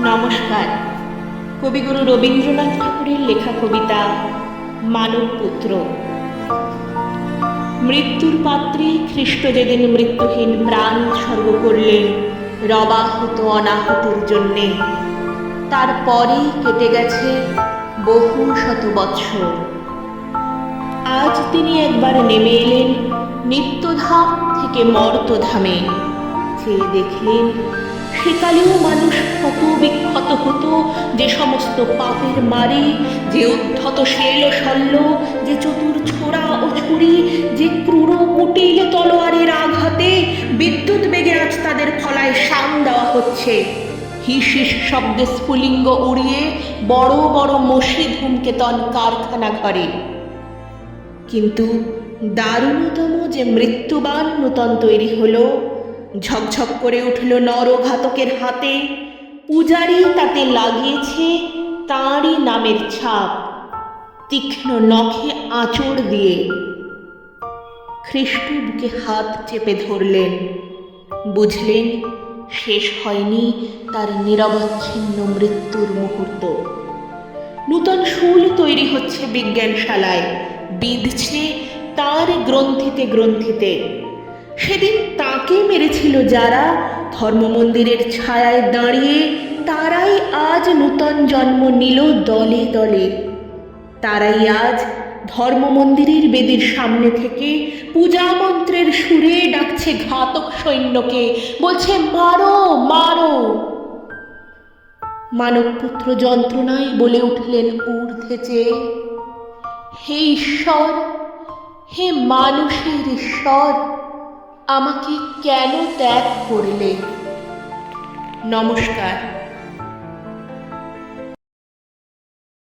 নমস্কার। কবিগুরু রবীন্দ্রনাথ ঠাকুরের লেখা কবিতা মানবপুত্র। মৃত্যুর পাত্রে খ্রিস্ট যেদিন মৃত্যুহীন প্রাণ উৎসর্গ করলেন রবাহত অনাহতের জন্যে, তারপরে কেটে গেছে বহু শত বৎসর। আজ তিনি একবার নেমে এলেন নিত্যধাম থেকে মর্তধামে। চেয়ে দেখলেন সেকালেও মানুষ কত বিক্ষত হতো, যে সমস্ত পাপের মারে, যে উদ্ধত শেল ও শল্য, যে চতুর ছোড়া ও ছুরি, যে ক্রূর কুটিল তলোয়ারের আঘাতে বিদ্যুৎ বেগে আজ তাদের ফলায় শান দেওয়া হচ্ছে। হিস হিস শব্দে স্ফুলিঙ্গ উড়িয়ে বড় বড় মসি ধূমকেতন কারখানা ঘরে। কিন্তু দারুণতম যে মৃত্যুবান নূতন তৈরি হলো, ঝকঝক করে উঠল নরঘাতকের হাতে। পূজারি তাতে লাগিয়েছে তাঁরই নামের ছাপ, তীক্ষ্ণ নখে আঁচড় দিয়ে। খ্রিস্ট বুকে হাত চেপে ধরলেন, বুঝলেন শেষ হয়নি তার নিরবচ্ছিন্ন মৃত্যুর মুহূর্ত। নূতন শুল তৈরি হচ্ছে বিজ্ঞানশালায়, বিঁধছে তার গ্রন্থিতে গ্রন্থিতে। সেদিন তাকে মেরেছিল যারা ধর্মমন্দিরের ছায়ায় দাঁড়িয়ে, তারাই আজ নূতন জন্ম নিল দলে দলে। তারাই আজ ধর্মমন্দিরের বেদির সামনে থেকে পূজা মন্ত্রের সুরে ডাকছে ঘাতক সৈন্যকে, বলছে মারো মারো। মানবপুত্র যন্ত্রণায় বলে উঠলেন ঊর্ধ্বে চেয়ে, হে ঈশ্বর, হে মানুষের ঈশ্বর, আমাকে কেন ত্যাগ করলে? নমস্কার।